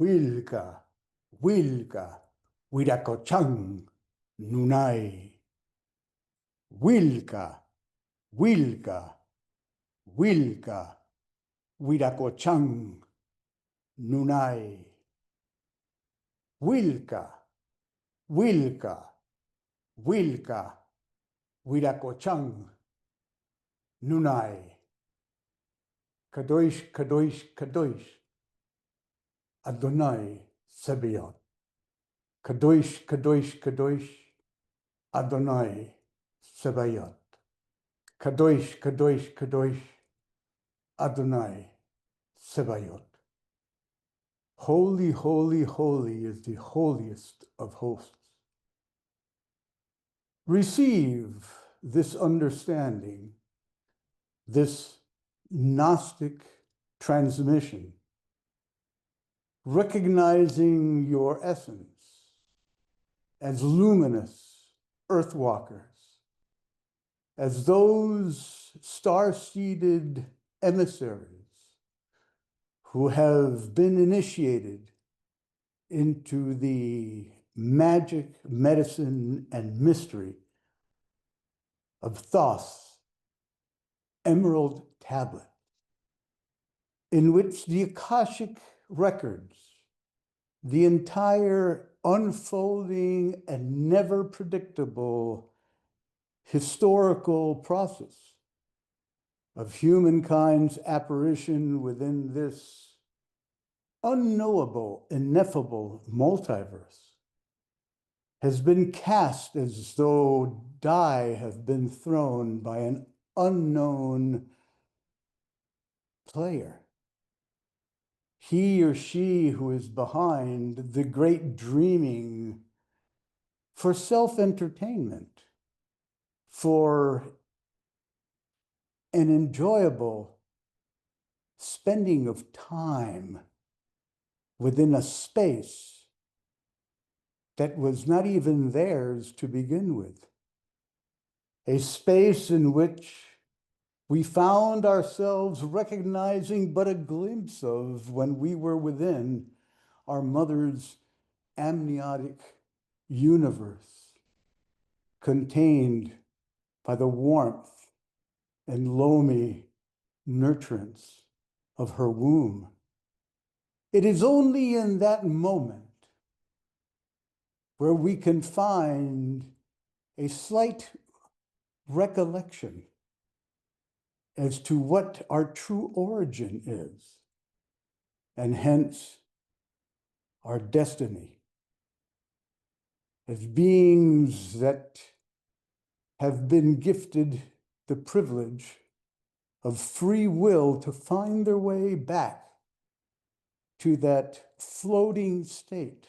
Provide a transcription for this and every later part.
Wilka, Wilka, Wiracochang, Nunai. Wilka, Wilka, Wilka, Wiracochang, Nunai. Wilka, Wilka, Wilka, Wiracochang, Nunai. Kadosh, Kadosh, Kadosh, Adonai Sebaot. Kadosh, Kadosh, Kadosh, Adonai Sebaot. Kadosh, Kadosh, Kadosh, Adonai Sebaot. Holy, holy, holy is the holiest of hosts. Receive this understanding, this Gnostic transmission, recognizing your essence as luminous earthwalkers, as those star-seeded emissaries who have been initiated into the magic, medicine, and mystery of Thoth's emerald tablet, in which the Akashic records, the entire unfolding and never predictable historical process of humankind's apparition within this unknowable, ineffable multiverse has been cast as though die have been thrown by an unknown player. He or she who is behind the great dreaming for self-entertainment, for an enjoyable spending of time within a space that was not even theirs to begin with. A space in which we found ourselves recognizing but a glimpse of when we were within our mother's amniotic universe, contained by the warmth and loamy nurturance of her womb. It is only in that moment where we can find a slight recollection as to what our true origin is, and hence our destiny as beings that have been gifted the privilege of free will to find their way back to that floating state,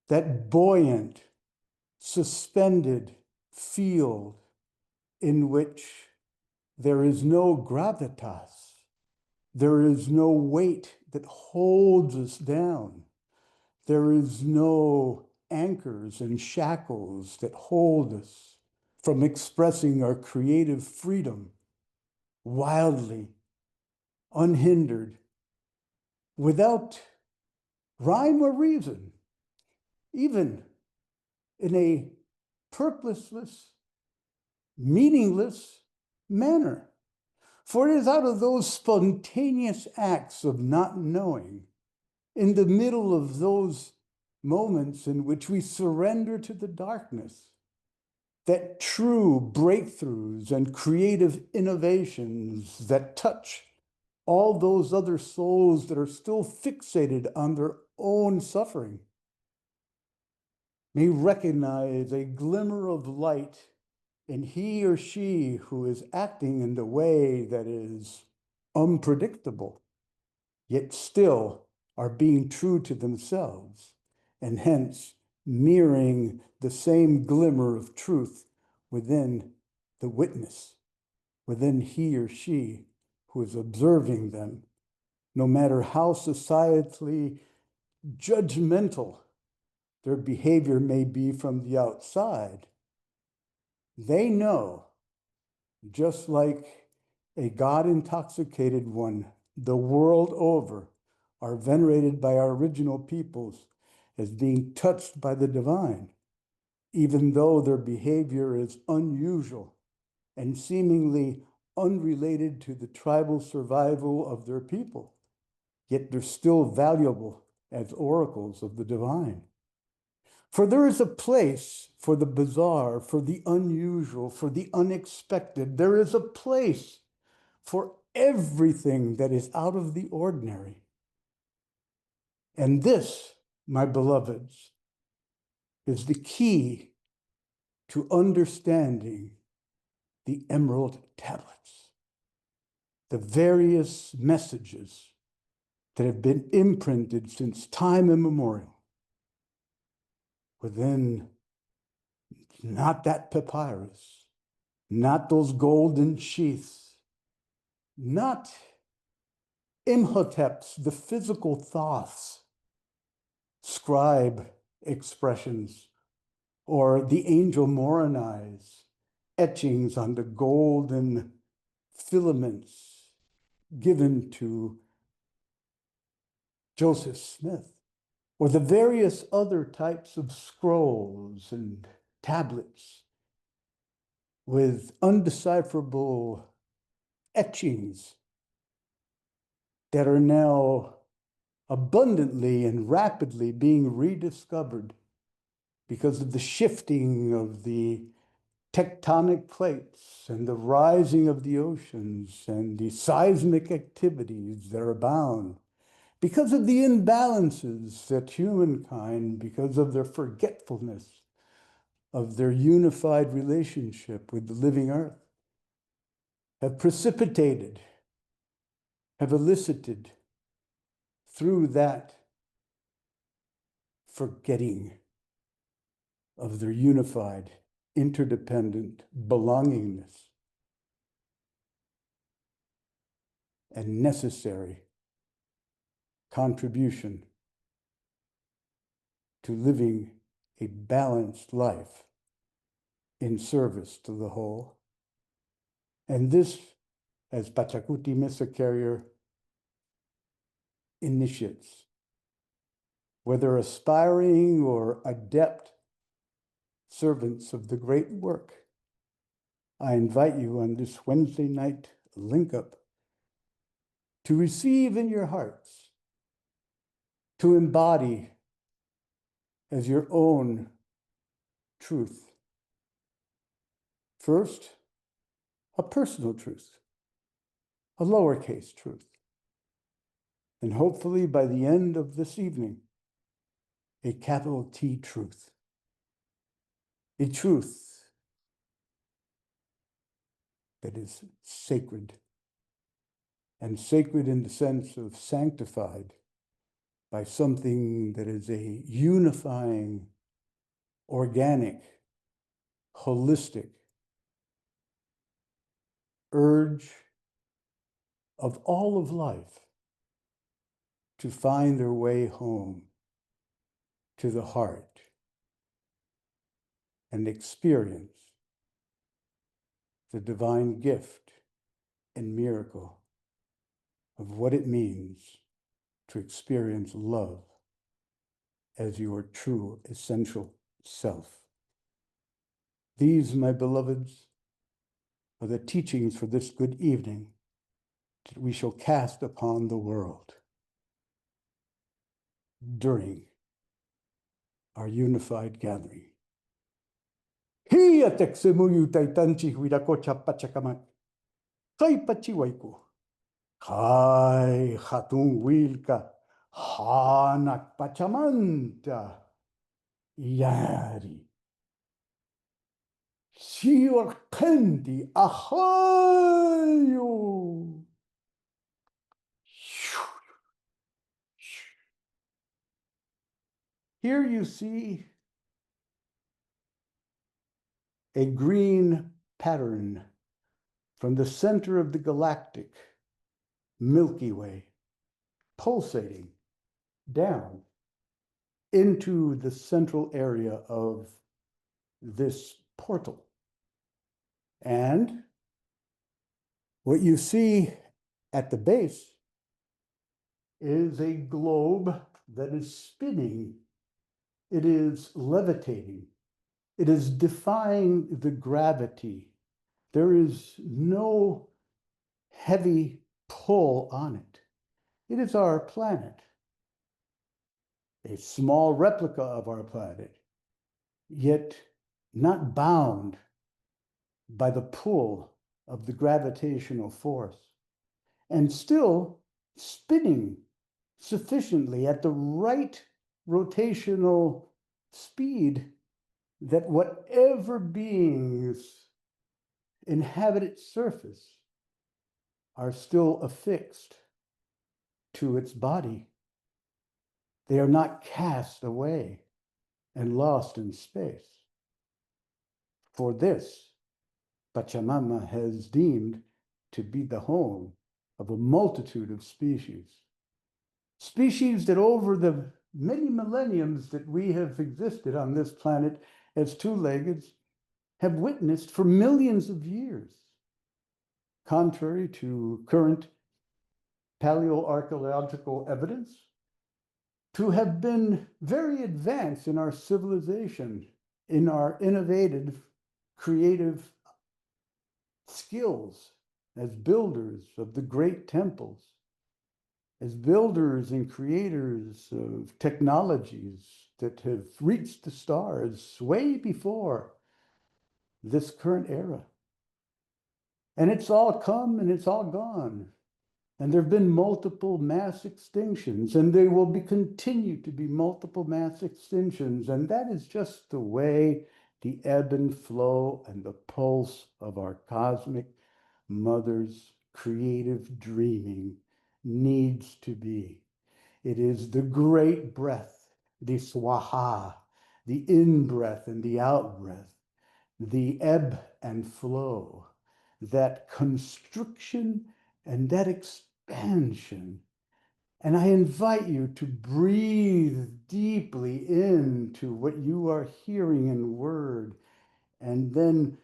that buoyant, suspended field in which there is no gravitas, there is no weight that holds us down, there is no anchors and shackles that hold us from expressing our creative freedom wildly, unhindered, without rhyme or reason, even in a purposeless, meaningless manner. For it is out of those spontaneous acts of not knowing, in the middle of those moments in which we surrender to the darkness, that true breakthroughs and creative innovations that touch all those other souls that are still fixated on their own suffering may recognize a glimmer of light in he or she who is acting in the way that is unpredictable, yet still are being true to themselves, and hence mirroring the same glimmer of truth within the witness, within he or she who is observing them, no matter how societally judgmental their behavior may be from the outside. They know, just like a God-intoxicated one the world over are venerated by our original peoples as being touched by the divine, even though their behavior is unusual and seemingly unrelated to the tribal survival of their people, yet they're still valuable as oracles of the divine. For there is a place for the bizarre, for the unusual, for the unexpected. There is a place for everything that is out of the ordinary. And this, my beloveds, is the key to understanding the emerald tablets, the various messages that have been imprinted since time immemorial within not that papyrus, not those golden sheaths, not Imhotep's, the physical thoughts, scribe expressions, or the angel Moroni's etchings on the golden filaments given to Joseph Smith, or the various other types of scrolls and tablets with undecipherable etchings that are now abundantly and rapidly being rediscovered because of the shifting of the tectonic plates and the rising of the oceans and the seismic activities that abound, because of the imbalances that humankind, because of their forgetfulness of their unified relationship with the living earth, have precipitated, have elicited through that forgetting of their unified, interdependent belongingness and necessary contribution to living a balanced life in service to the whole. And this, as Pachakuti Mesa carrier initiates, whether aspiring or adept servants of the great work, I invite you on this Wednesday night link up to receive in your hearts, to embody as your own truth. First, a personal truth, a lowercase truth. And hopefully by the end of this evening, a capital T truth. A truth that is sacred, and sacred in the sense of sanctified by something that is a unifying, organic, holistic urge of all of life to find their way home to the heart and experience the divine gift and miracle of what it means to experience love as your true essential self. These, my beloveds, are the teachings for this good evening that we shall cast upon the world during our unified gathering. Hiya texemuyu taitanchi huiracocha pachacamac. Kai pachiwaiku. Kai hatun wilka. Hanak pachamanta. Yari. Siorkendi ahayo. Here you see a green pattern from the center of the galactic Milky Way, pulsating down into the central area of this portal. And what you see at the base is a globe that is spinning. It is levitating. It is defying the gravity. There is no heavy pull on it. It is our planet, a small replica of our planet, yet not bound by the pull of the gravitational force, and still spinning sufficiently at the right rotational speed that whatever beings inhabit its surface are still affixed to its body. They are not cast away and lost in space. For this, Pachamama has deemed to be the home of a multitude of species. Species that over the many millenniums that we have existed on this planet as two-leggeds have witnessed for millions of years, contrary to current paleoarchaeological evidence, to have been very advanced in our civilization, in our innovative, creative skills as builders of the great temples, as builders and creators of technologies that have reached the stars way before this current era. And it's all come and it's all gone. And there have been multiple mass extinctions, and there will be continue to be multiple mass extinctions. And that is just the way the ebb and flow and the pulse of our cosmic mother's creative dreaming needs to be. It is the great breath, the swaha, the in-breath and the out-breath, the ebb and flow, that constriction and that expansion. And I invite you to breathe deeply into what you are hearing in word, and then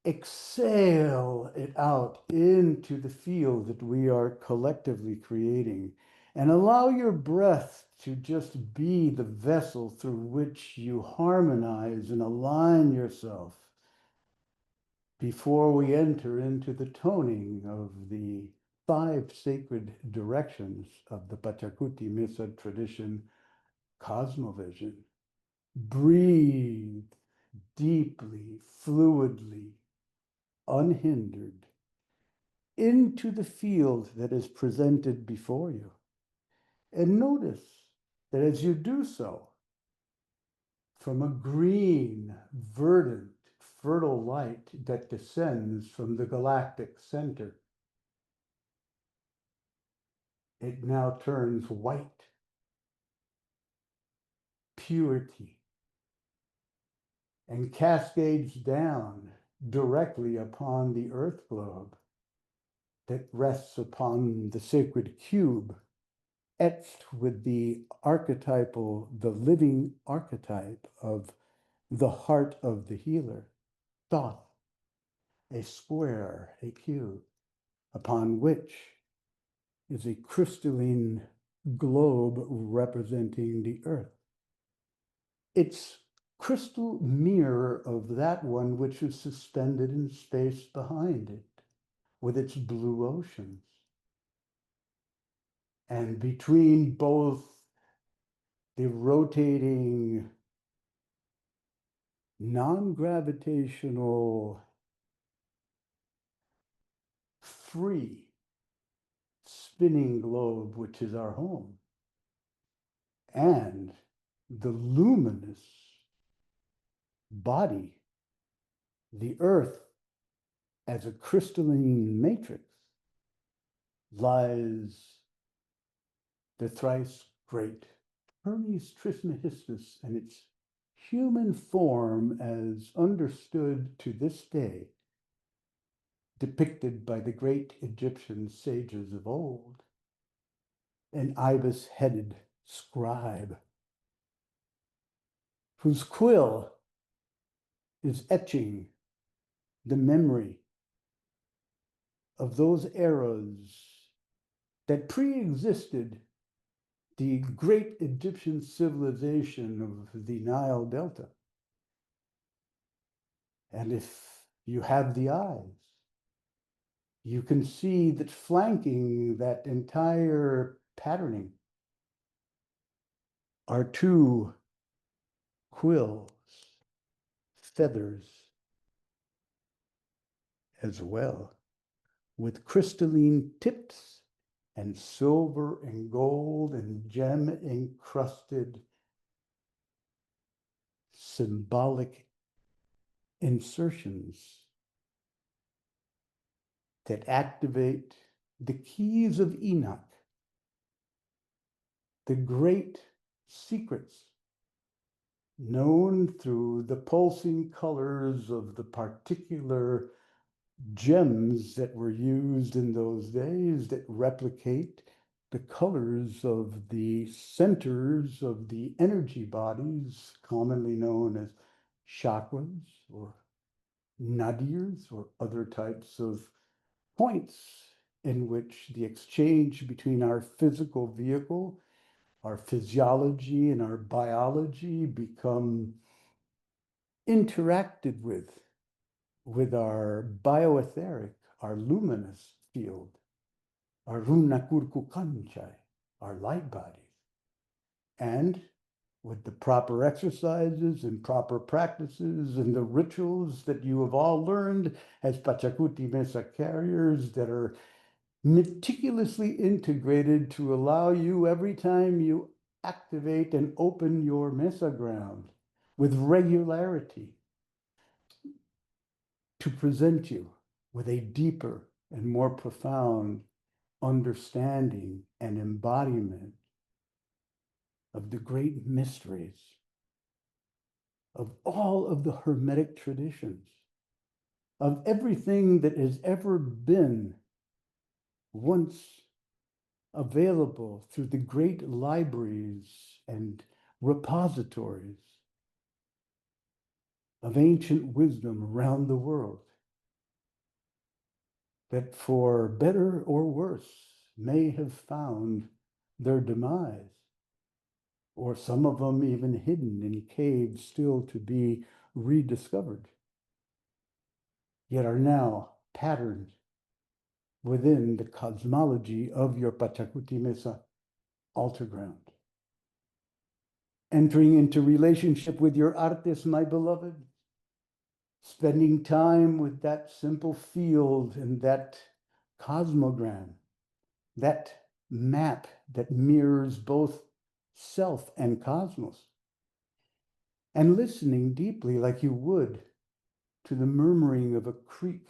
exhale it out into the field that we are collectively creating. And allow your breath to just be the vessel through which you harmonize and align yourself before we enter into the toning of the 5 sacred directions of the Pachakuti Mesa Tradition cosmovision. Breathe deeply, fluidly, unhindered into the field that is presented before you. And notice that as you do so, from a green, verdant, fertile light that descends from the galactic center, it now turns white, purity, and cascades down directly upon the earth globe that rests upon the sacred cube, etched with the archetypal, the living archetype of the heart of the healer, Thoth, a square, a cube, upon which is a crystalline globe representing the earth. It's crystal mirror of that one which is suspended in space behind it, with its blue oceans. And between both the rotating non-gravitational free spinning globe, which is our home, and the luminous body, the earth as a crystalline matrix, lies the thrice great Hermes Trismegistus and its human form as understood to this day, depicted by the great Egyptian sages of old, an ibis-headed scribe whose quill is etching the memory of those eras that pre-existed the great Egyptian civilization of the Nile Delta. And if you have the eyes, you can see that flanking that entire patterning are two quills, feathers as well, with crystalline tips and silver and gold and gem encrusted symbolic insertions that activate the keys of Enoch, the great secrets known through the pulsing colors of the particular gems that were used in those days that replicate the colors of the centers of the energy bodies, commonly known as chakras or nadirs or other types of points in which the exchange between our physical vehicle, our physiology, and our biology become interacted with our bioetheric, our luminous field, our runakurkukanchai, our light bodies. And with the proper exercises and proper practices and the rituals that you have all learned as Pachakuti Mesa carriers that are meticulously integrated to allow you every time you activate and open your mesa ground with regularity to present you with a deeper and more profound understanding and embodiment of the great mysteries of all of the Hermetic traditions, of everything that has ever been once available through the great libraries and repositories of ancient wisdom around the world, that for better or worse may have found their demise, or some of them even hidden in caves still to be rediscovered, yet are now patterned within the cosmology of your Pachakuti Mesa altar ground. Entering into relationship with your artist, my beloved, spending time with that simple field and that cosmogram, that map that mirrors both self and cosmos, and listening deeply like you would to the murmuring of a creek,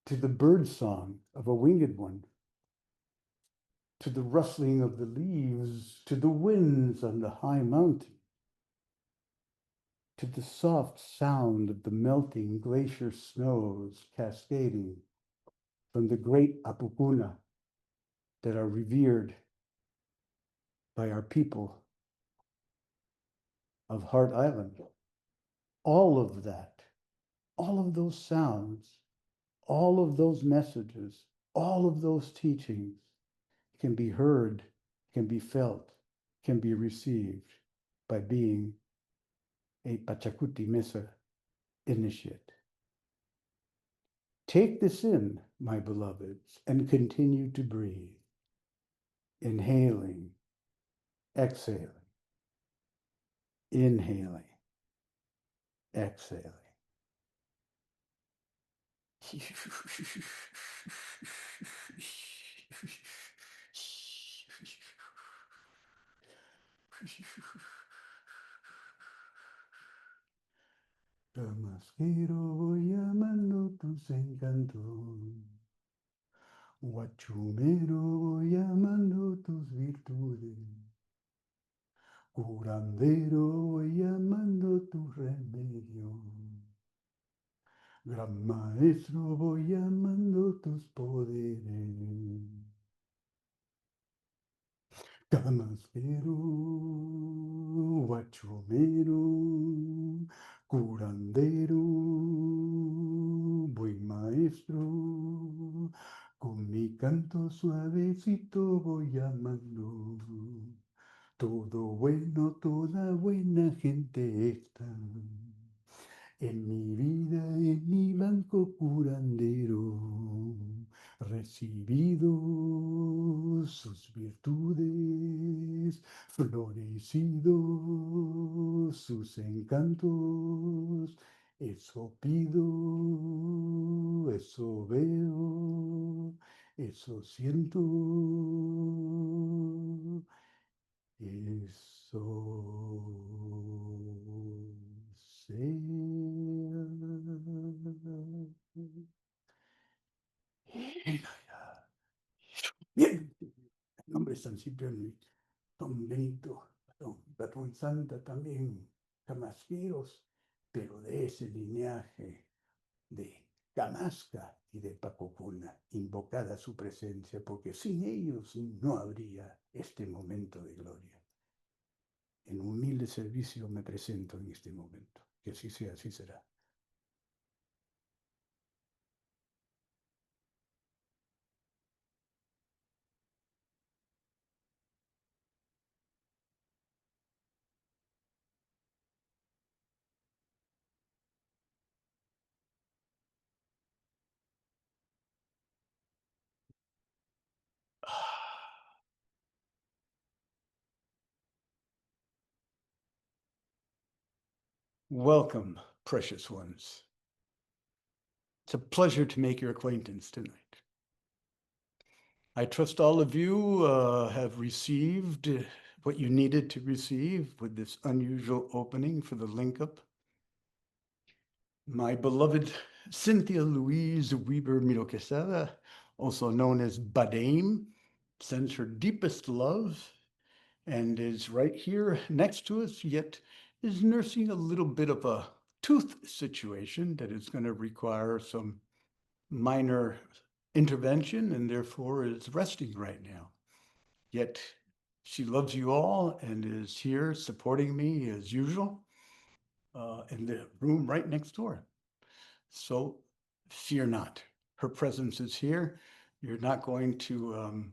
to the bird song of a winged one, to the rustling of the leaves, to the winds on the high mountain, to the soft sound of the melting glacier snows cascading from the great apupuna that are revered by our people of Heart Island. All of that, all of those sounds, all of those messages, all of those teachings can be heard, can be felt, can be received by being a Pachakuti Mesa initiate. Take this in, my beloveds, and continue to breathe. Inhaling, exhaling, inhaling, exhaling. Damasquero llamando tus encantos, Guachumero llamando tus virtudes, curandero llamando tus remedios, gran maestro voy llamando tus poderes. Damasquero, guachumero, curandero, buen maestro, con mi mi canto suavecito voy llamando. Todo bueno, toda buena gente está. En mi vida, en mi banco curandero, recibido sus virtudes, florecido sus encantos, eso pido, eso veo, eso siento, eso sea. Bien, el nombre es San Cipriano, Don Benito, Don Patrón Santa también, camasqueros, pero de ese linaje de Camasca y de Pacocuna, invocada su presencia, porque sin ellos no habría este momento de gloria. En humilde servicio me presento en este momento. Que así sea, así será. Welcome, precious ones. It's a pleasure to make your acquaintance tonight. I trust all of you have received what you needed to receive with this unusual opening for the link up. My beloved Cynthia Louise Weber Miro-Quesada, also known as Badame, sends her deepest love and is right here next to us, yet is nursing a little bit of a tooth situation that is going to require some minor intervention and therefore is resting right now. Yet she loves you all and is here supporting me as usual in the room right next door. So fear not. Her presence is here. You're not going to,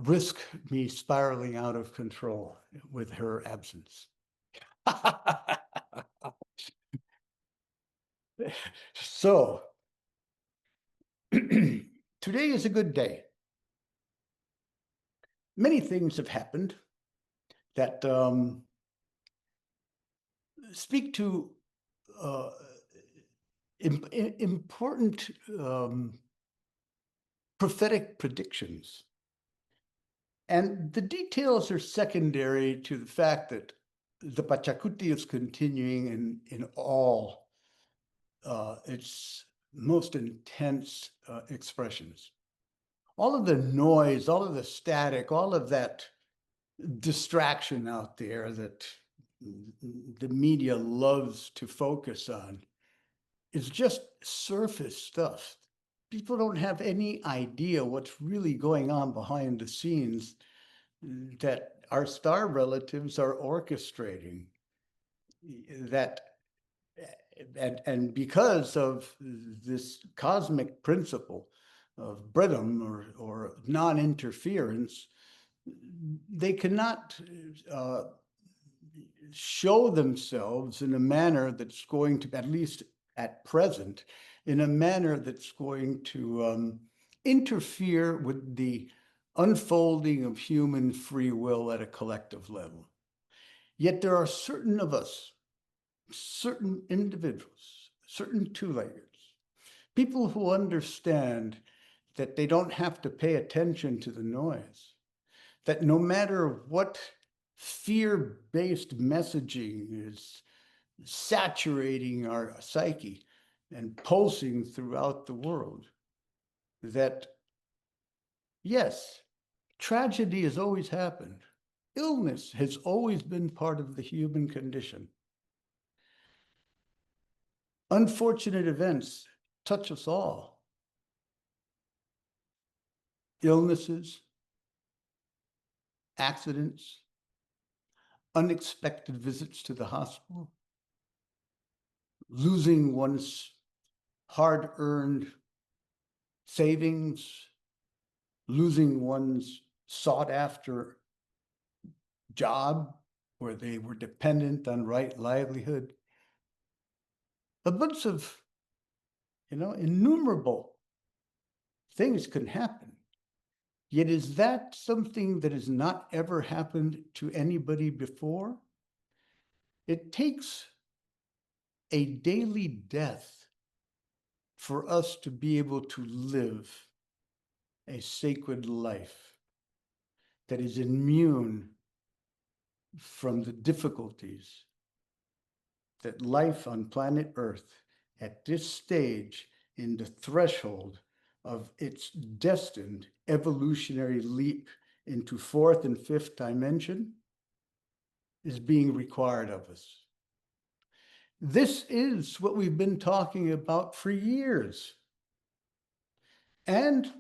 risk me spiraling out of control with her absence. So today is a good day. Many things have happened that speak to important prophetic predictions. And the details are secondary to the fact that the Pachakuti is continuing in all its most intense expressions. All of the noise, all of the static, all of that distraction out there that the media loves to focus on is just surface stuff. People don't have any idea what's really going on behind the scenes that our star relatives are orchestrating. That and because of this cosmic principle of Bredum or non-interference, they cannot show themselves in a manner that's going to, at least at present, in a manner that's going to interfere with the unfolding of human free will at a collective level. Yet there are certain of us, certain individuals, certain two-leggeds, people who understand that they don't have to pay attention to the noise, that no matter what fear-based messaging is saturating our psyche and pulsing throughout the world, that yes, tragedy has always happened. Illness has always been part of the human condition. Unfortunate events touch us all. Illnesses, accidents, unexpected visits to the hospital, losing one's hard-earned savings, losing one's sought after job where they were dependent on right livelihood. A bunch of, innumerable things can happen. Yet is that something that has not ever happened to anybody before? It takes a daily death for us to be able to live a sacred life that is immune from the difficulties that life on planet Earth at this stage in the threshold of its destined evolutionary leap into fourth and fifth dimension is being required of us. This is what we've been talking about for years. And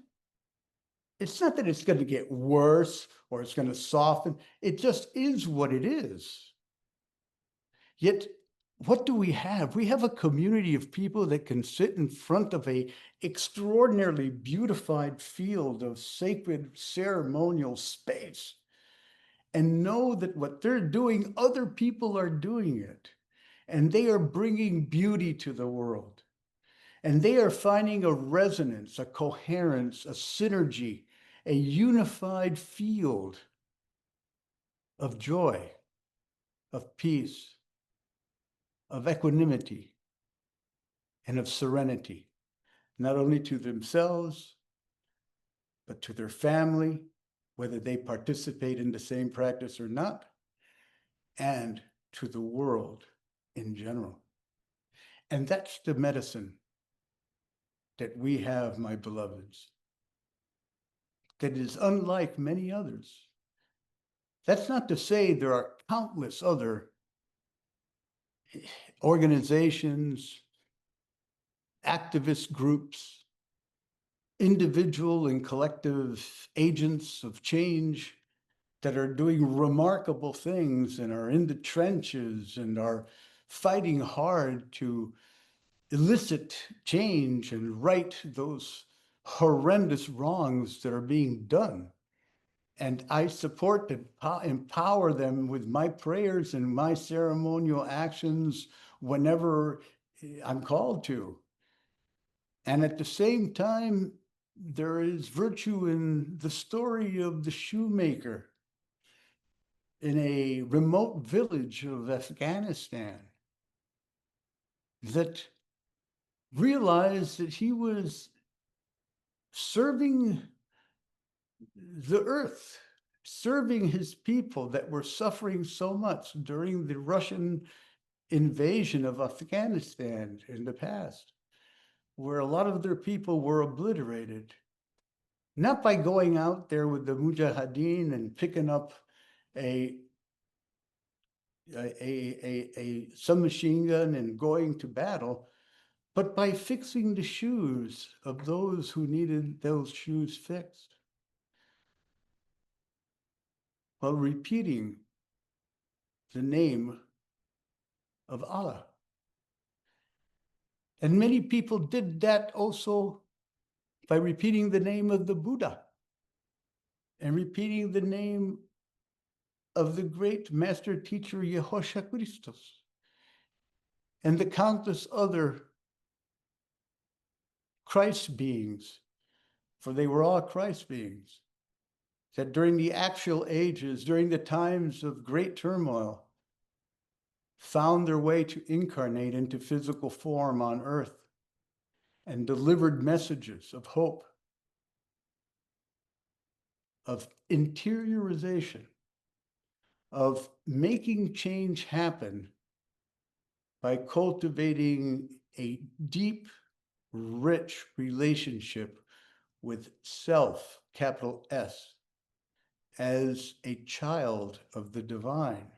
it's not that it's going to get worse or it's going to soften. It just is what it is. Yet, what do we have? We have a community of people that can sit in front of a extraordinarily beautified field of sacred ceremonial space and know that what they're doing, other people are doing it. And they are bringing beauty to the world. And they are finding a resonance, a coherence, a synergy, a unified field of joy, of peace, of equanimity, and of serenity, not only to themselves, but to their family, whether they participate in the same practice or not, and to the world in general. And that's the medicine that we have, my beloveds, that is unlike many others. That's not to say there are countless other organizations, activist groups, individual and collective agents of change that are doing remarkable things and are in the trenches and are fighting hard to elicit change and right those horrendous wrongs that are being done. And I support and empower them with my prayers and my ceremonial actions whenever I'm called to. And at the same time, there is virtue in the story of the shoemaker in a remote village of Afghanistan that realized that he was serving the earth, serving his people that were suffering so much during the Russian invasion of Afghanistan in the past, where a lot of their people were obliterated. Not by going out there with the mujahideen and picking up a submachine gun and going to battle, but by fixing the shoes of those who needed those shoes fixed, while repeating the name of Allah. And many people did that also by repeating the name of the Buddha and repeating the name of the great master teacher Yehosha Christos and the countless other Christ beings, for they were all Christ beings, that during the actual ages, during the times of great turmoil, found their way to incarnate into physical form on earth and delivered messages of hope, of interiorization, of making change happen by cultivating a deep, rich relationship with self, capital S, as a child of the divine,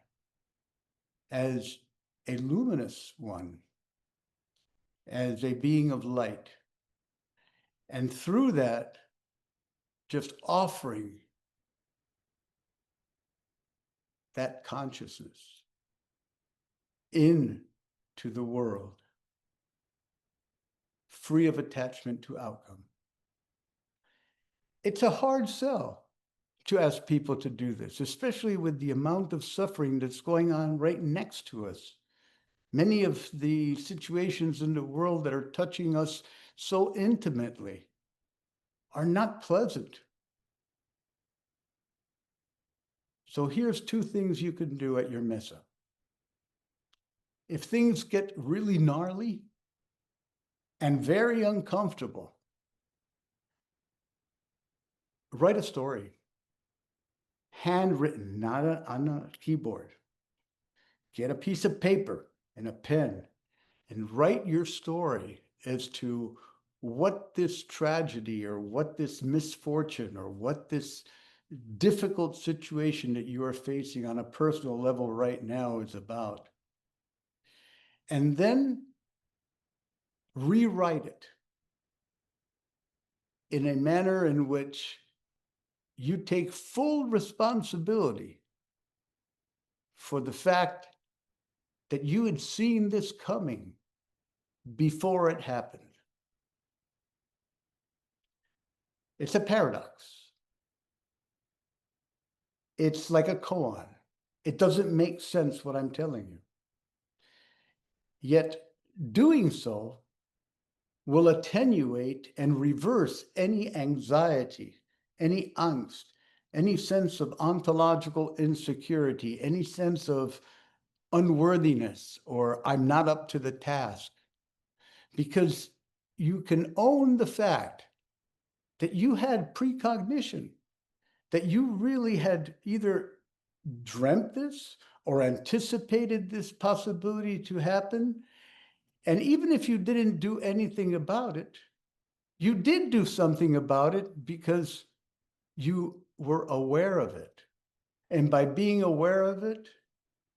as a luminous one, as a being of light. And through that, just offering that consciousness into the world, free of attachment to outcome. It's a hard sell to ask people to do this, especially with the amount of suffering that's going on right next to us. Many of the situations in the world that are touching us so intimately are not pleasant. So here's two things you can do at your mesa. If things get really gnarly and very uncomfortable, write a story, handwritten, not on a keyboard. Get a piece of paper and a pen and write your story as to what this tragedy or what this misfortune or what this difficult situation that you are facing on a personal level right now is about. And then rewrite it in a manner in which you take full responsibility for the fact that you had seen this coming before it happened. It's a paradox. It's like a koan. It doesn't make sense what I'm telling you. Yet doing so will attenuate and reverse any anxiety, any angst, any sense of ontological insecurity, any sense of unworthiness or I'm not up to the task. Because you can own the fact that you had precognition, that you really had either dreamt this or anticipated this possibility to happen. And even if you didn't do anything about it, you did do something about it because you were aware of it. And by being aware of it,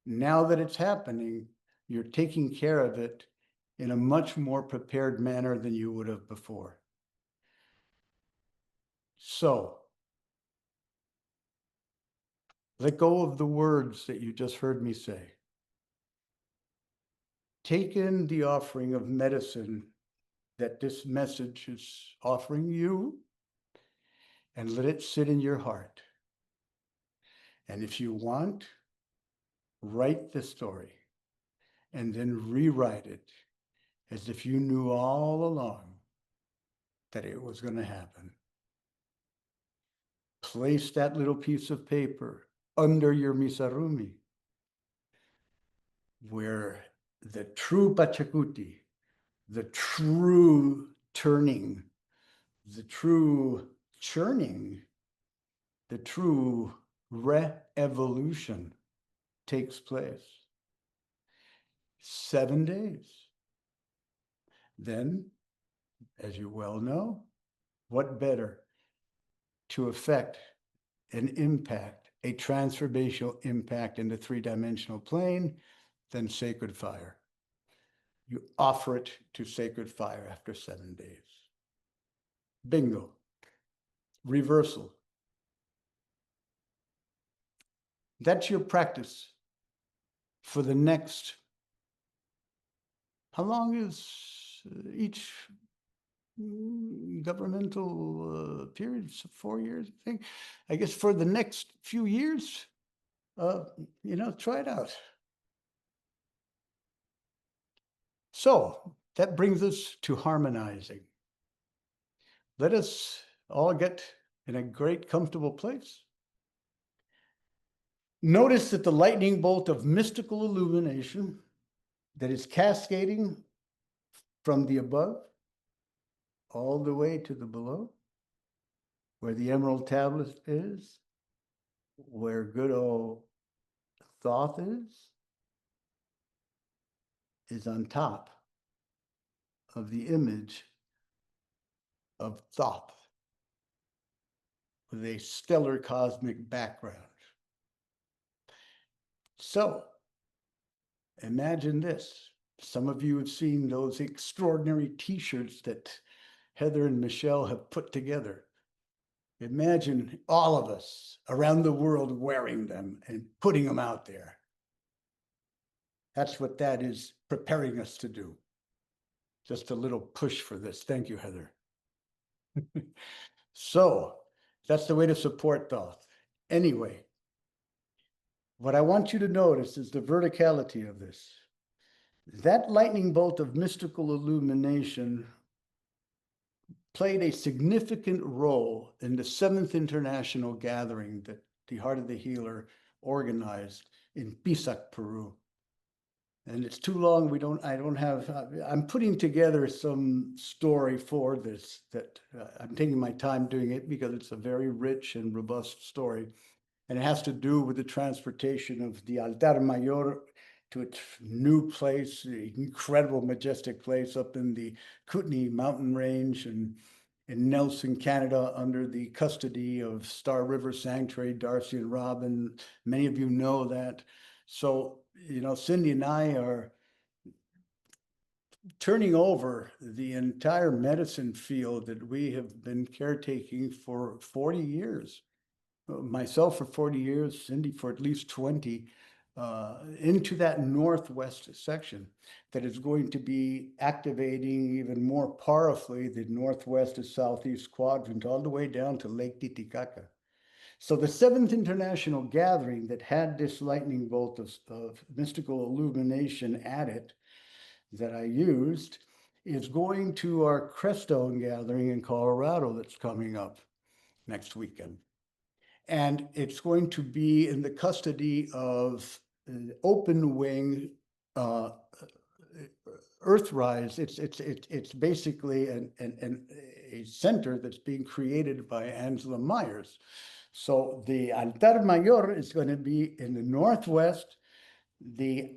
now that it's happening, you're taking care of it in a much more prepared manner than you would have before. So, let go of the words that you just heard me say. Take in the offering of medicine that this message is offering you and let it sit in your heart. And if you want, write the story and then rewrite it as if you knew all along that it was going to happen. Place that little piece of paper under your misarumi, where the true Pachakuti, the true turning, the true churning, the true re-evolution takes place. 7 days. Then, as you well know, what better to affect an impact, a transformational impact in the three-dimensional plane than sacred fire? You offer it to sacred fire after 7 days. Bingo. Reversal. That's your practice for the next, how long is each governmental period? 4 years, I think. I guess for the next few years, try it out. So that brings us to harmonizing. Let us all get in a great, comfortable place. Notice that the lightning bolt of mystical illumination that is cascading from the above all the way to the below, where the emerald tablet is, where good old Thoth is on top of the image of Thoth with a stellar cosmic background. So imagine this. Some of you have seen those extraordinary t-shirts that Heather and Michelle have put together. Imagine all of us around the world wearing them and putting them out there. That's what that is preparing us to do. Just a little push for this. Thank you, Heather. So That's the way to support thought. Anyway, what I want you to notice is the verticality of this. That lightning bolt of mystical illumination played a significant role in the 7th International Gathering that the Heart of the Healer organized in Pisac, Peru. And it's too long, I'm putting together some story for this that I'm taking my time doing it because it's a very rich and robust story. And it has to do with the transportation of the Altar Mayor to its new place, the incredible, majestic place up in the Kootenay mountain range and in Nelson, Canada, under the custody of Star River Sanctuary, Darcy and Robin. Many of you know that. So, Cindy and I are turning over the entire medicine field that we have been caretaking for 40 years. Myself for 40 years, Cindy for at least 20, into that northwest section that is going to be activating even more powerfully the northwest to southeast quadrant all the way down to Lake Titicaca. So the 7th International Gathering that had this lightning bolt of mystical illumination at it that I used is going to our Crestone gathering in Colorado that's coming up next weekend. And it's going to be in the custody of an open wing Earthrise. It's basically a center that's being created by Angela Myers. So the Altar Mayor is going to be in the northwest. The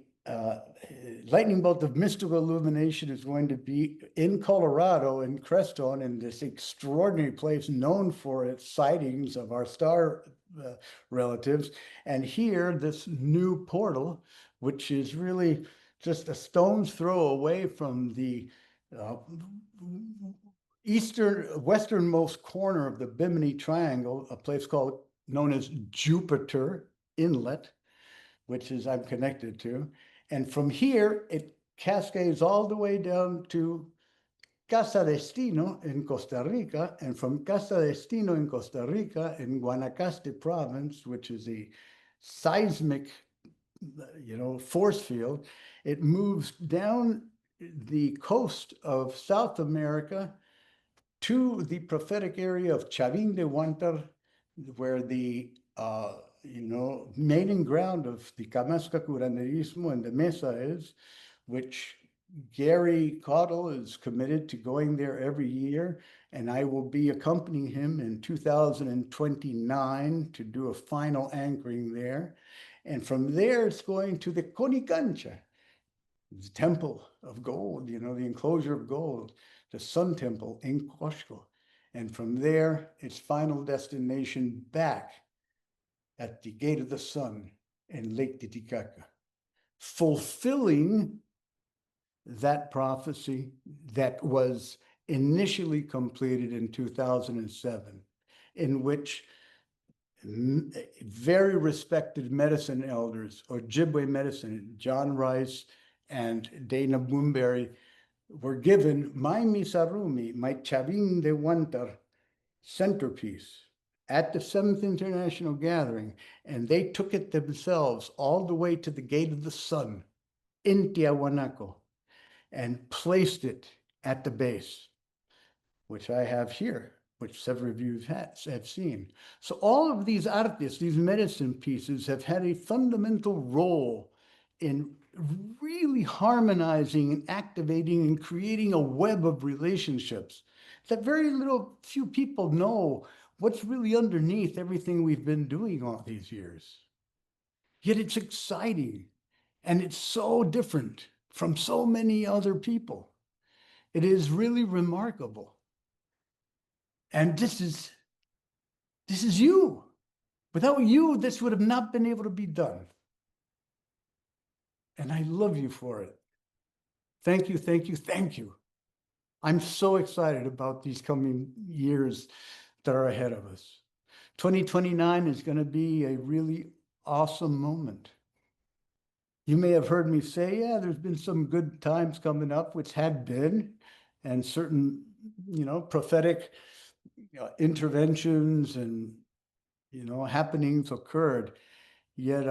lightning bolt of mystical illumination is going to be in Colorado, in Crestone, in this extraordinary place known for its sightings of our star relatives. And here, this new portal, which is really just a stone's throw away from the westernmost corner of the Bimini Triangle, a place known as Jupiter Inlet, which is I'm connected to. And from here, it cascades all the way down to Casa Destino in Costa Rica. And from Casa Destino in Costa Rica, in Guanacaste province, which is a seismic, force field, it moves down the coast of South America to the prophetic area of Chavín de Huántar, where the maiden ground of the Camasca curanderismo and the Mesa is, which Gary Caudill is committed to going there every year, and I will be accompanying him in 2029 to do a final anchoring there. And from there, it's going to the Conicancha, the temple of gold, the enclosure of gold, the Sun Temple in Costco. And from there, its final destination back at the Gate of the Sun in Lake Titicaca, fulfilling that prophecy that was initially completed in 2007, in which very respected medicine elders, Ojibwe medicine, John Rice and Dana Boomberry, were given my Misarumi, my Chavín de Huántar centerpiece at the 7th International Gathering, and they took it themselves all the way to the Gate of the Sun in Tiahuanaco and placed it at the base, which I have here, which several of you have seen. So all of these artists, these medicine pieces, have had a fundamental role in really harmonizing and activating and creating a web of relationships that very few people know what's really underneath everything we've been doing all these years. Yet it's exciting, and it's so different from so many other people. It is really remarkable. And this is you. Without you, this would have not been able to be done. And I love you for it. Thank you, thank you, thank you. I'm so excited about these coming years that are ahead of us. 2029 is going to be a really awesome moment. You may have heard me say, yeah, there's been some good times coming up, which had been, and certain, prophetic interventions and, happenings occurred, yet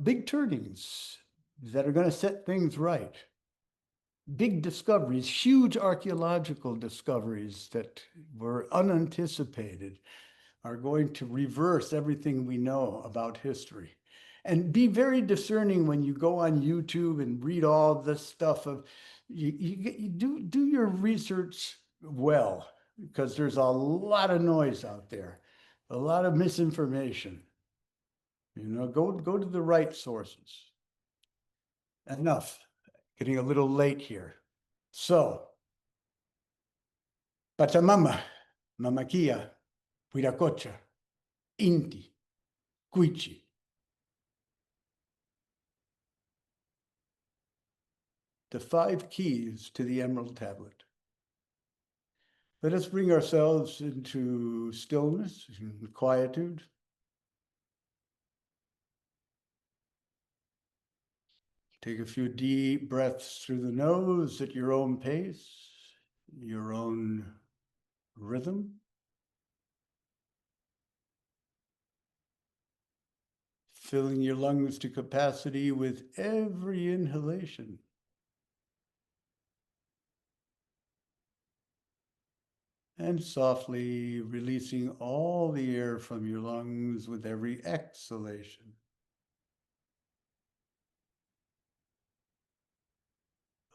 big turnings that are going to set things right. Big discoveries, huge archaeological discoveries that were unanticipated are going to reverse everything we know about history. And be very discerning when you go on YouTube and read all this stuff of, you do your research well, because there's a lot of noise out there, a lot of misinformation. Go to the right sources. Enough, getting a little late here. So, Pachamama, Mamakia, Huiracocha, Inti, Cuichi. The 5 keys to the Emerald Tablet. Let us bring ourselves into stillness and quietude. Take a few deep breaths through the nose at your own pace, your own rhythm. Filling your lungs to capacity with every inhalation. And softly releasing all the air from your lungs with every exhalation.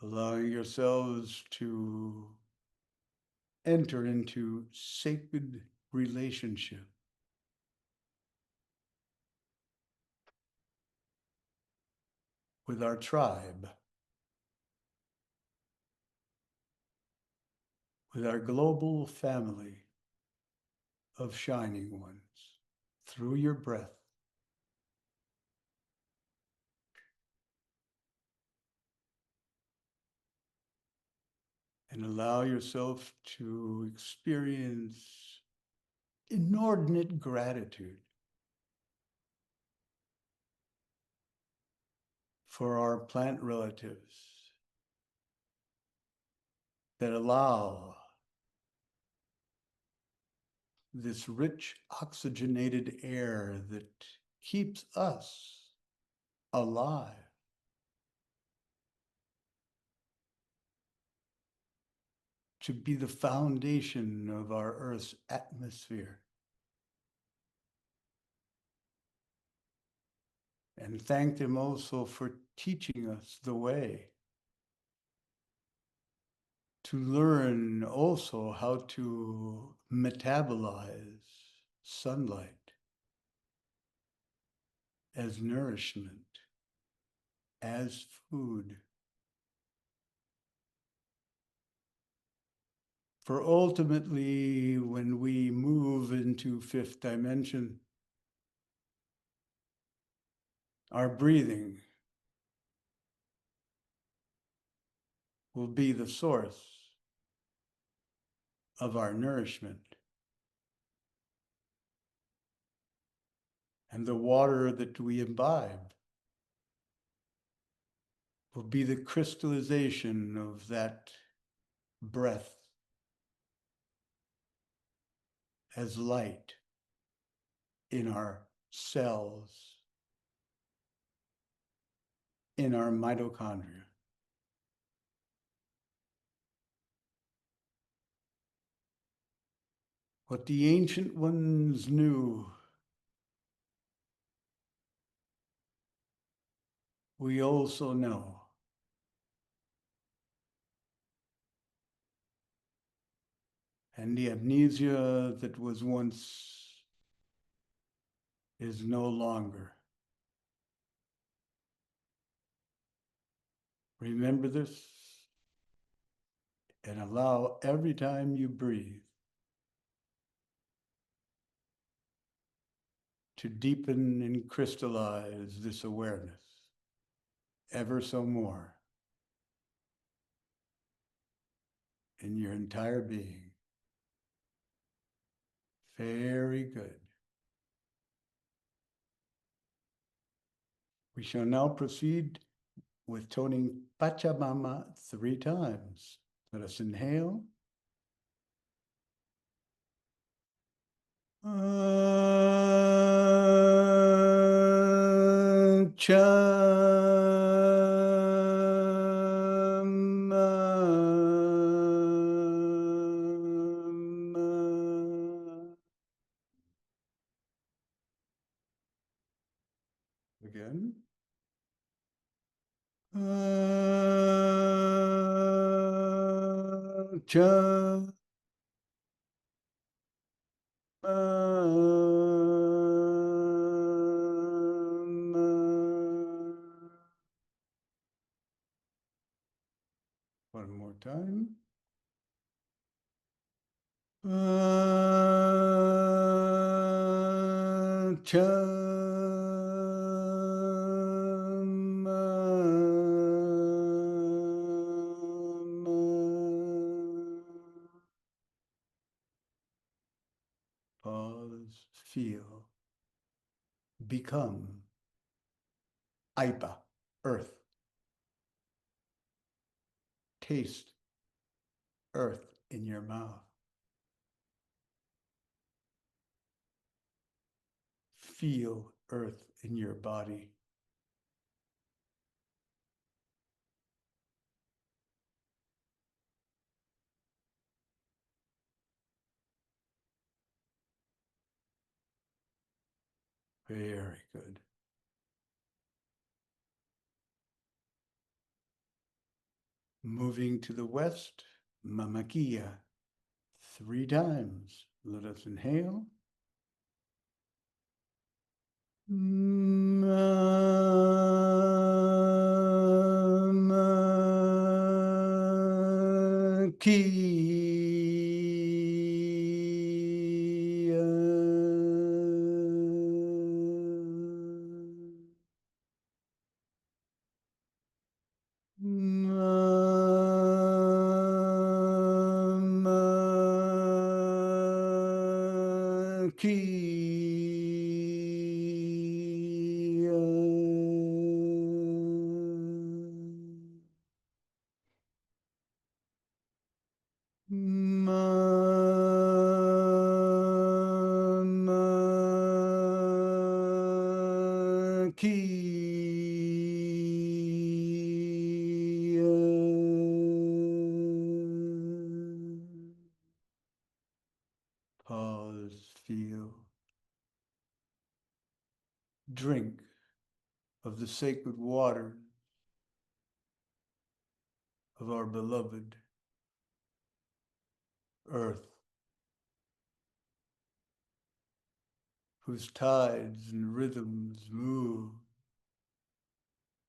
Allowing yourselves to enter into sacred relationship with our tribe, with our global family of shining ones, through your breath. And allow yourself to experience inordinate gratitude for our plant relatives that allow this rich oxygenated air that keeps us alive. To be the foundation of our Earth's atmosphere. And thank them also for teaching us the way to learn also how to metabolize sunlight as nourishment, as food. For ultimately, when we move into 5th dimension, our breathing will be the source of our nourishment. And the water that we imbibe will be the crystallization of that breath as light in our cells, in our mitochondria. What the ancient ones knew, we also know. And the amnesia that was once is no longer. Remember this and allow every time you breathe to deepen and crystallize this awareness ever so more in your entire being. Very good. We shall now proceed with toning Pachamama 3 times. Let us inhale. Again. Cha. One more time. Pause, feel, become, Aipa, earth, taste, earth in your mouth, feel earth in your body. Very good. Moving to the west, Mamakia, 3 times. Let us inhale. Pause, feel. Drink of the sacred water of our beloved earth, whose tides and rhythms move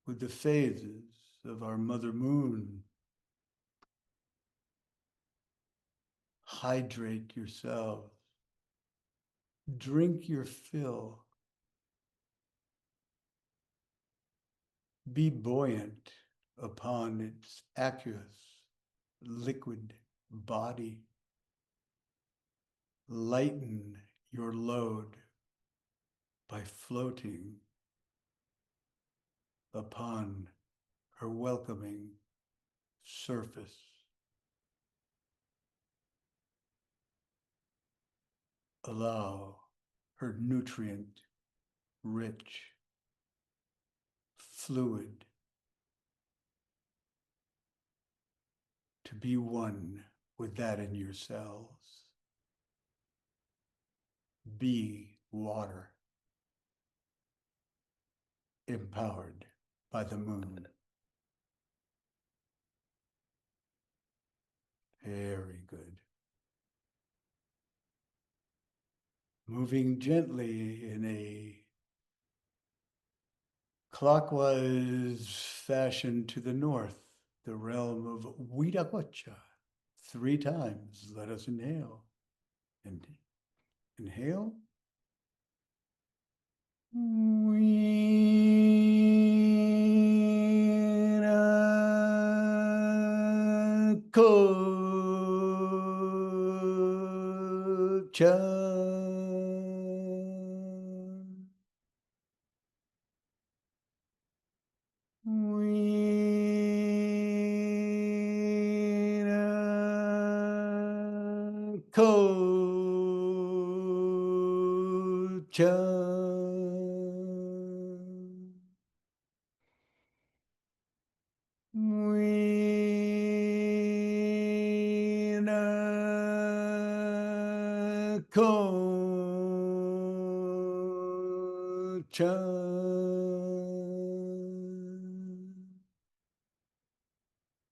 with the phases of our mother moon. Hydrate yourselves. Drink your fill. Be buoyant upon its aqueous, liquid body. Lighten your load by floating upon her welcoming surface. Allow her nutrient-rich fluid to be one with that in your cells. Be water, empowered by the moon. Very good. Moving gently in a clockwise fashion to the north, the realm of Huiracocha. 3 times. Let us inhale. And inhale. Huiracocha. Huiracocha. cha. Winna-ko-cha.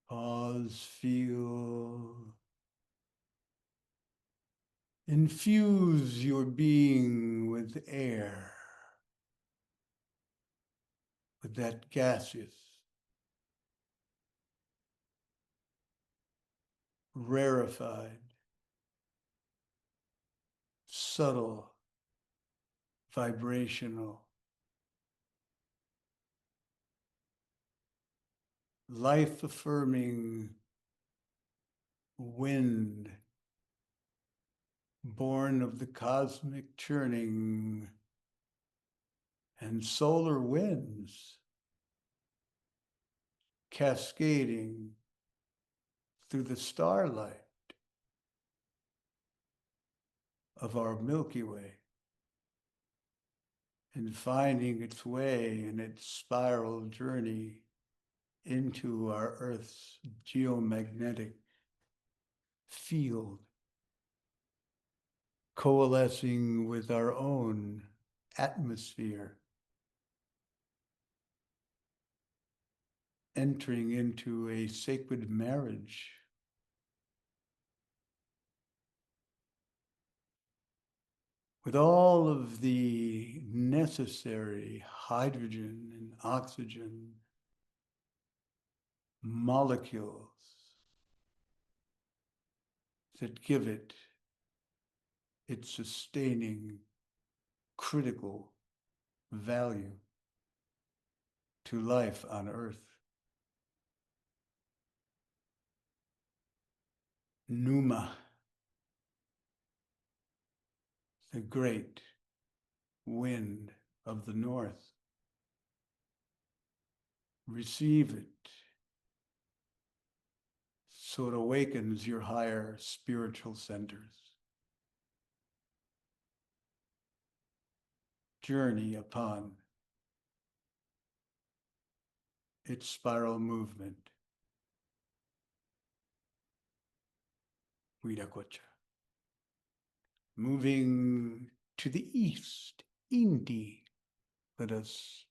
Pause, feel. Infuse your being with air, with that gaseous, rarefied, subtle, vibrational, life-affirming wind, born of the cosmic churning and solar winds, cascading through the starlight of our Milky Way and finding its way in its spiral journey into our Earth's geomagnetic field, coalescing with our own atmosphere, entering into a sacred marriage with all of the necessary hydrogen and oxygen molecules that give it its sustaining, critical value to life on Earth. Numa, the great wind of the north. Receive it so it awakens your higher spiritual centers. Journey upon its spiral movement. Viracocha. Moving to the east, Indi. Let us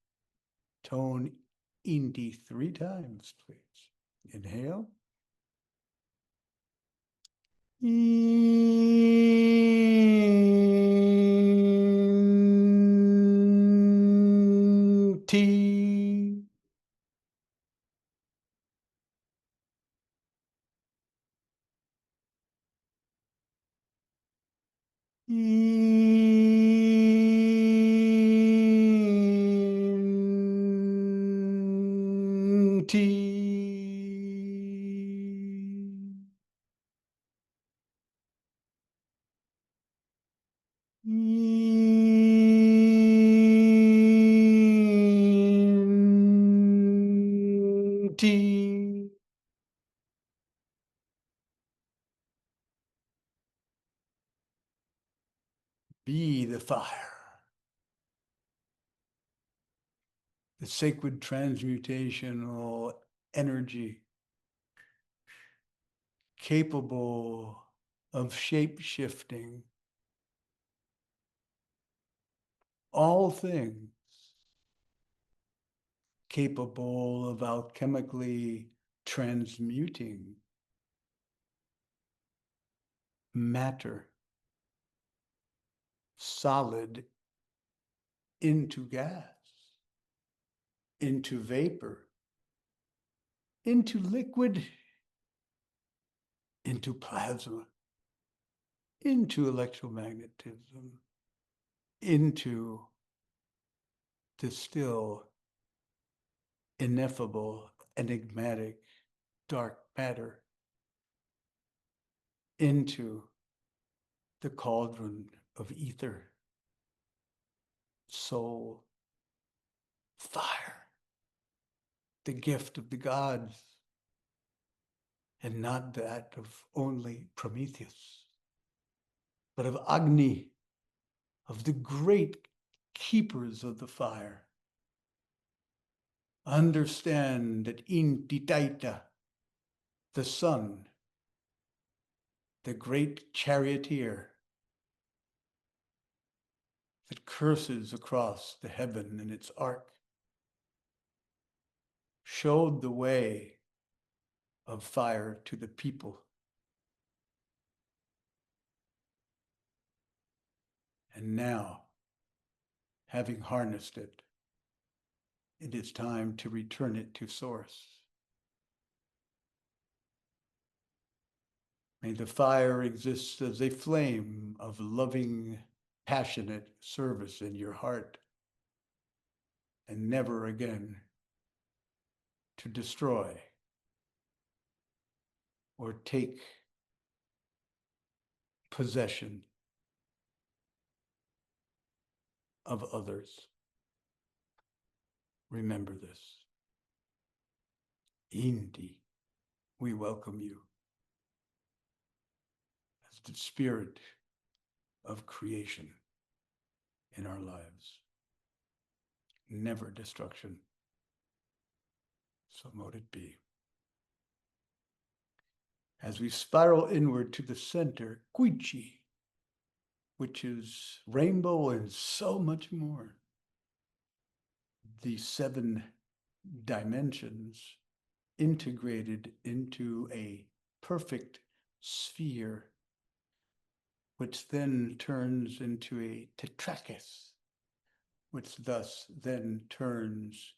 tone Indi 3 times, please. Inhale. T. Be the fire, the sacred transmutational energy capable of shape-shifting all things, capable of alchemically transmuting matter, solid, into gas, into vapor, into liquid, into plasma, into electromagnetism, into the still ineffable, enigmatic, dark matter, into the cauldron of ether, soul, fire, the gift of the gods, and not that of only Prometheus, but of Agni, of the great keepers of the fire. Understand that Inti Taita, the sun, the great charioteer that curses across the heaven in its arc, showed the way of fire to the people. And now, having harnessed it, it is time to return it to source. May the fire exist as a flame of loving, passionate service in your heart, and never again to destroy or take possession of others. Remember this. Inti, we welcome you as the spirit of creation in our lives. Never destruction. So mote it be. As we spiral inward to the center, Kuichi, which is rainbow and so much more. The 7 dimensions integrated into a perfect sphere, which then turns into a tetrachus, which thus then turns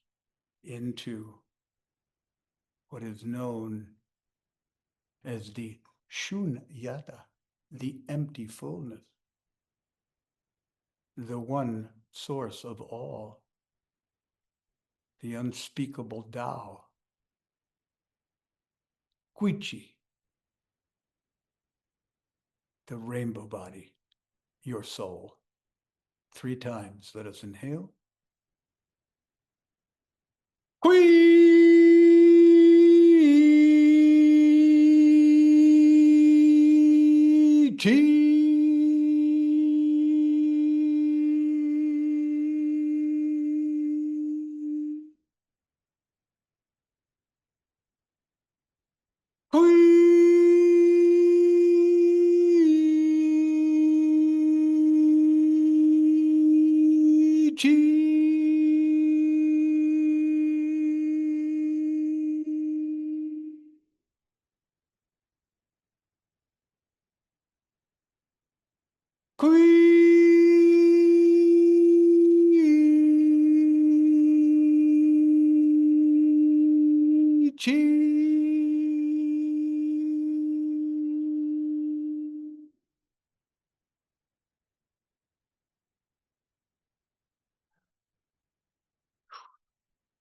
into what is known as the shunyata, the empty fullness, the one source of all, the unspeakable Tao. Kuichi, the rainbow body, your soul. 3 times, let us inhale. Kuichi.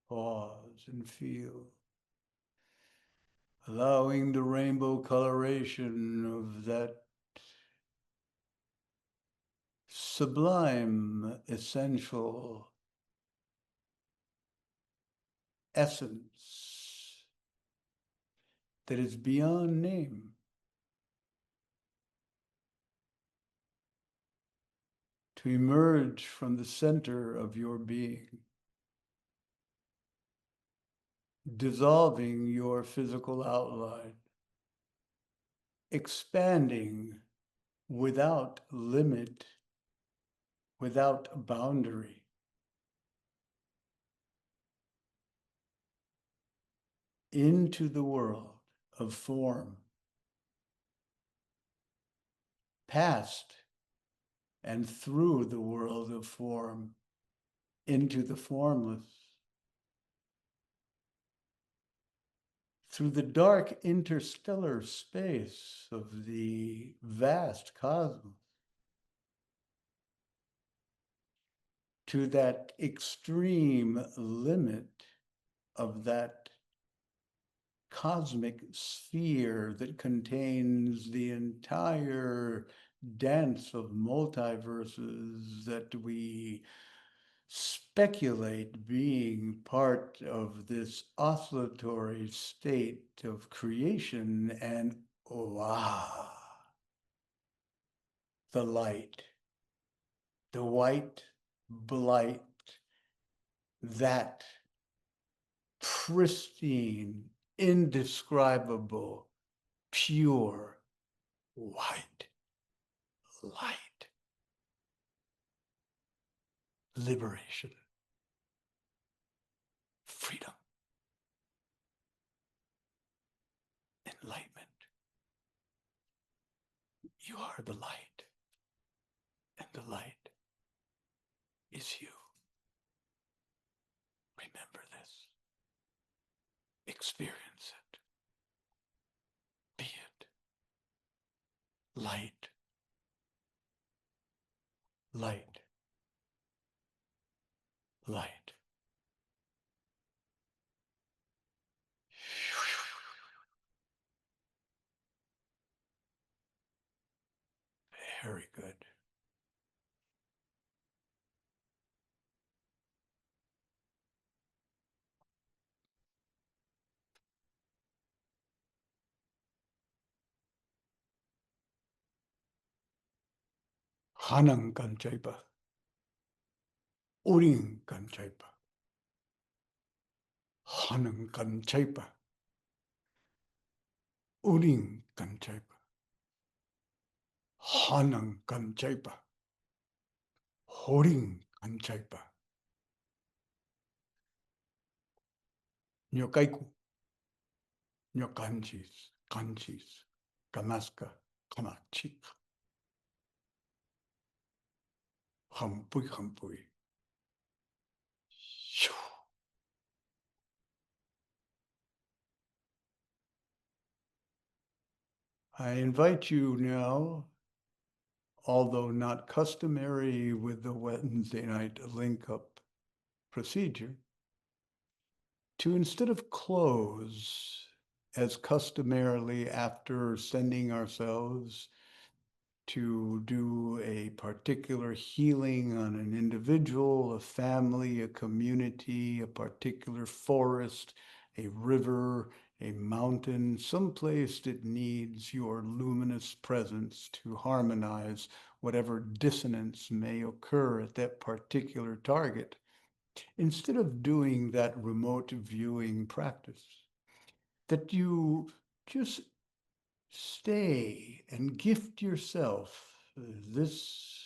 Pause and feel, allowing the rainbow coloration of that sublime, essential essence that is beyond name. To emerge from the center of your being, dissolving your physical outline, expanding without limit, without boundary, into the world of form, past and through the world of form, into the formless, through the dark interstellar space of the vast cosmos, to that extreme limit of that cosmic sphere that contains the entire dance of multiverses that we speculate being part of this oscillatory state of creation, and wow, the light, the white blight, that pristine, indescribable, pure, white light, liberation, freedom, enlightenment. You are the light, and the light is you. Remember this. Experience it. Be it. Light. Light. Light. Very good. Hanang kanchaipa. Uring kanchaipa. Hanang kanchaipa. Uring kanchaipa. Hanang kanchaipa. Horing kanchaipa. Nyokaiku. Nyokanjis. Kanjis. Kamaska. Kamachik. Hampui hampui. Shoo. I invite you now, although not customary with the Wednesday night link up procedure, to instead of close as customarily after sending ourselves to do a particular healing on an individual, a family, a community, a particular forest, a river, a mountain, someplace that needs your luminous presence to harmonize whatever dissonance may occur at that particular target. Instead of doing that remote viewing practice, that you just stay and gift yourself this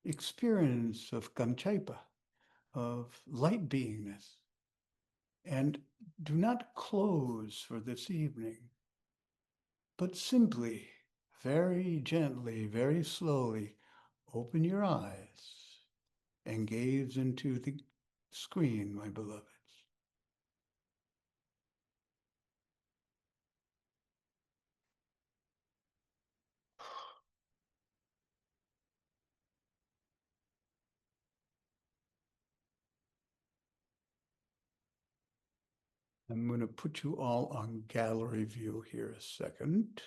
experience of Kanchaipa, of light beingness. And do not close for this evening, but simply, very gently, very slowly, open your eyes and gaze into the screen, my beloveds. I'm going to put you all on gallery view here a second.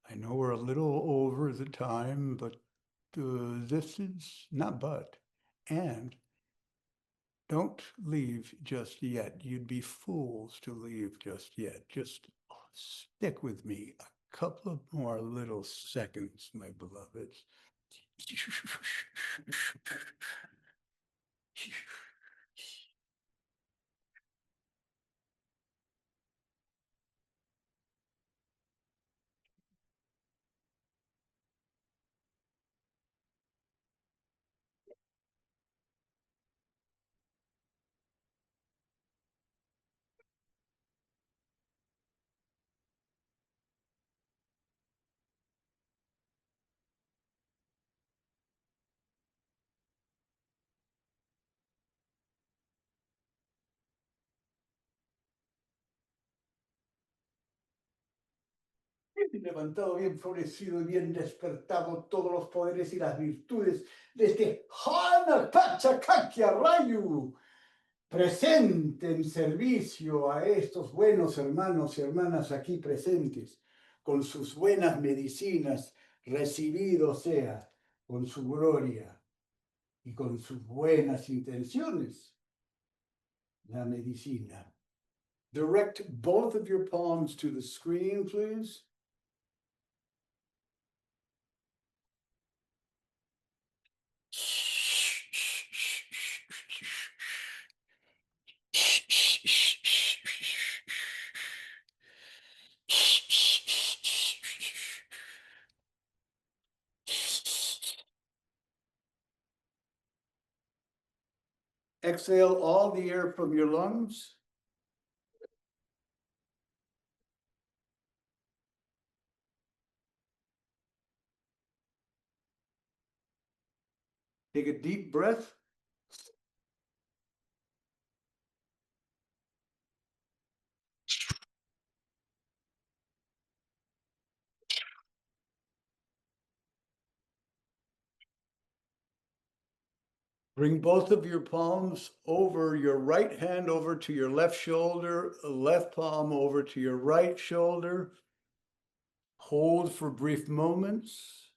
I know we're a little over the time, but this is not but. And don't leave just yet. You'd be fools to leave just yet. Just stick with me a couple of more little seconds, my beloveds. Levantado, bien florecido y bien despertado todos los poderes y las virtudes de este Hana Pachakuti Rayu, presente en servicio a estos buenos hermanos y hermanas aquí presentes, con sus buenas medicinas, recibido sea con su gloria y con sus buenas intenciones la medicina. Direct both of your palms to the screen, please. Exhale all the air from your lungs. Take a deep breath. Bring both of your palms over, your right hand over to your left shoulder, left palm over to your right shoulder. Hold for brief moments.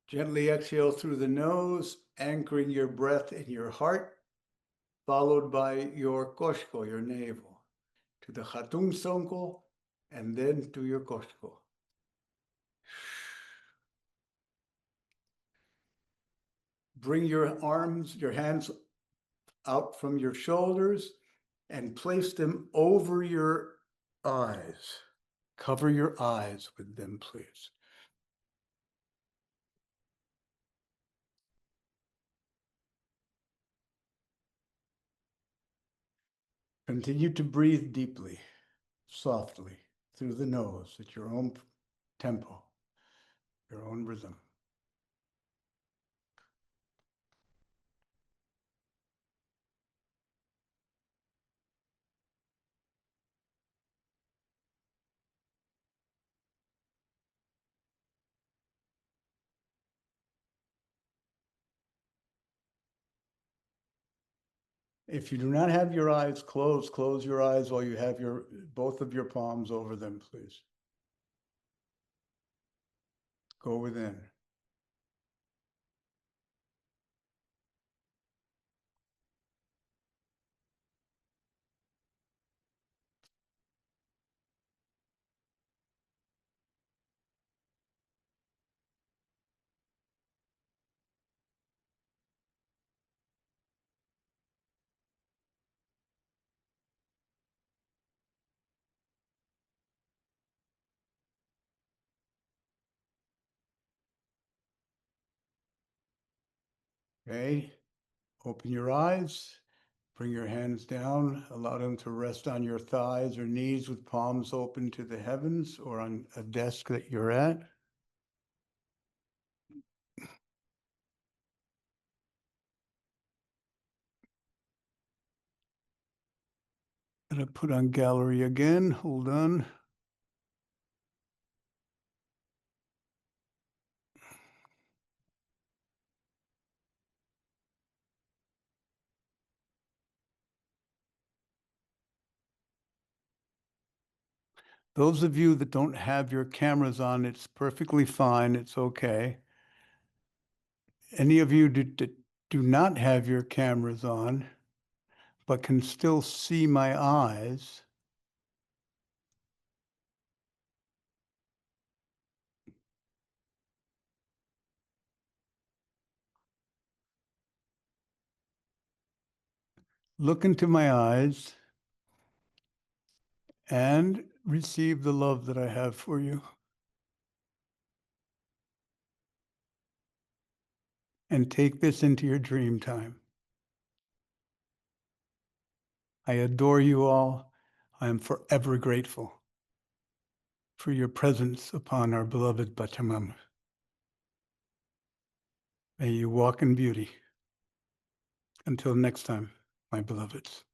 Gently exhale through the nose, anchoring your breath in your heart, followed by your koshko, your navel, to the Khatung Sonko, and then to your koshko. Bring your arms, your hands out from your shoulders and place them over your eyes. Cover your eyes with them, please. Continue to breathe deeply, softly, through the nose at your own tempo, your own rhythm. If you do not have your eyes closed, close your eyes while you have both of your palms over them, please. Go within. Okay, open your eyes, bring your hands down, allow them to rest on your thighs or knees with palms open to the heavens or on a desk that you're at. Gonna put on gallery again, hold on. Those of you that don't have your cameras on, it's perfectly fine, it's okay. Any of you that do not have your cameras on, but can still see my eyes, look into my eyes and receive the love that I have for you. And take this into your dream time. I adore you all. I am forever grateful for your presence upon our beloved Pachamama. May you walk in beauty. Until next time, my beloveds.